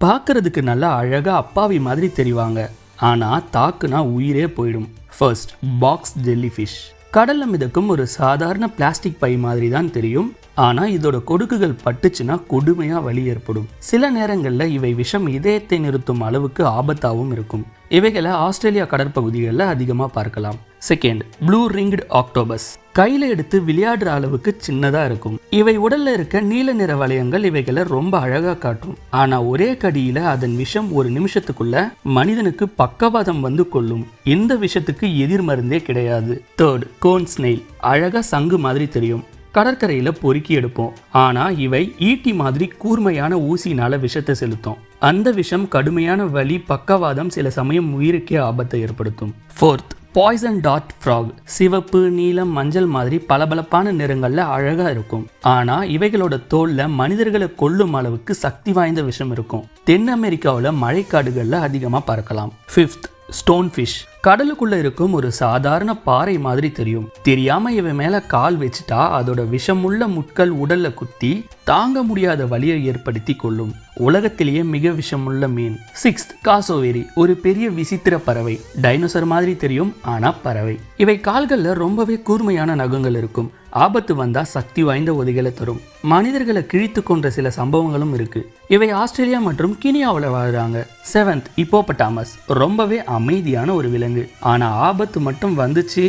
பார்க்கறதுக்கு நல்லா அழகா அப்பாவி மாதிரி தெரிவாங்க, ஆனா தாக்குனா உயிரே போயிடும். First, box jellyfish. கடல்ல மிதக்கும் ஒரு சாதாரண பிளாஸ்டிக் பை மாதிரி தான் தெரியும், ஆனா இதோட கொடுக்குகள் பட்டுச்சுன்னா கொடுமையா வலி ஏற்படும். சில நேரங்கள்ல இவை விஷம் இதயத்தை நிறுத்தும் அளவுக்கு ஆபத்தாகவும் இருக்கும். இவைகளை ஆஸ்திரேலியா கடற்பகுதிகளில் அதிகமாக பார்க்கலாம். Second, blue ringed octopus. கையில எடுத்து விளையாடுற அளவுக்கு சின்னதா இருக்கும். இவை உடல்ல இருக்க நீல நிற வளையங்கள் இவைகளை ரொம்ப அழகா காட்டும். ஆனா ஒரே கடியில அதன் விஷம் ஒரு நிமிஷத்துக்குள்ள மனிதனுக்கு பக்கவாதம் வந்து கொள்ளும். இந்த விஷத்துக்கு எதிர் மருந்தே கிடையாது. Third, cone snail. அழகா சங்கு மாதிரி தெரியும், கடற்கரையில பொறுக்கி எடுப்போம். ஆனா இவை ஈட்டி மாதிரி கூர்மையான ஊசினால விஷத்தை செலுத்தும். அந்த விஷம் கடுமையான வலி, பக்கவாதம், சில சமயம் உயிருக்கே ஆபத்தை ஏற்படுத்தும். Fourth, poison dart frog. சிவப்பு, நீலம், மஞ்சள் மாதிரி பளபளப்பான நிறங்கள்ல அழகா இருக்கும். ஆனா இவைகளோட தோல்ல மனிதர்களை கொல்லும் அளவுக்கு சக்தி வாய்ந்த விஷம் இருக்கும். தென் அமெரிக்காவில் மழைக்காடுகள்ல அதிகமா பார்க்கலாம். Fifth, stone fish. கடலுக்குள்ள இருக்கும் ஒரு சாதாரண பாறை மாதிரி தெரியும். தெரியாம இவன் மேல கால் வச்சுட்டா அதோட விஷமுள்ள முட்கள் உடல்ல குத்தி தாங்க முடியாத வலியை ஏற்படுத்தி கொள்ளும். உலகத்திலேயே மிக விஷமுள்ள மீன். சிக்ஸ்த், காசோவேரி. ஒரு பெரிய விசித்திர பறவை. டைனோசர் மாதிரி தெரியும், ஆனா பறவை. இவை கால்கள்ல ரொம்பவே கூர்மையான நகங்கள் இருக்கும். ஆபத்து வந்தா சக்தி வாய்ந்த உதைகளை தரும். மனிதர்களை கிழித்து கொன்ற சில சம்பவங்களும் இருக்கு. இவை ஆஸ்திரேலியா மற்றும் கினியாவில் வாழ்றாங்க. செவன்த், ஹிப்போபட்டாமஸ். ரொம்பவே அமைதியான ஒரு விலங்கு, ஆனா ஆபத்து மட்டும் வந்துச்சு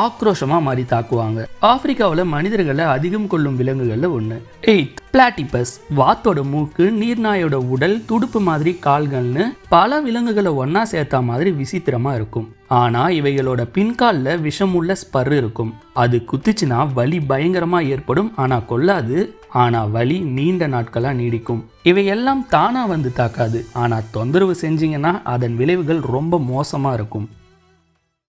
ஆக்ரோஷமா மாறி தாக்குவாங்க. ஆப்பிரிக்காவில் மனிதர்களை அதிகம் கொள்ளும் விலங்குகள்ல ஒண்ணு. Eighth, platypus. வாத்தோட மூக்கு, நீர்நாயோட உடல், துடுப்பு மாதிரி கால்கள்னு பல விலங்குகளை ஒன்னா சேர்த்தா மாதிரி விசித்திரமா இருக்கும். ஆனா இவைகளோட பின்கால்ல விஷமுள்ள ஸ்பர் இருக்கும். அது குத்துச்சுன்னா வலி பயங்கரமா ஏற்படும், ஆனா கொல்லாது. ஆனா வலி நீண்ட நாட்களா நீடிக்கும். இவையெல்லாம் தானா வந்து தாக்காது, ஆனா தொந்தரவு செஞ்சீங்கன்னா அதன் விளைவுகள் ரொம்ப மோசமா இருக்கும்.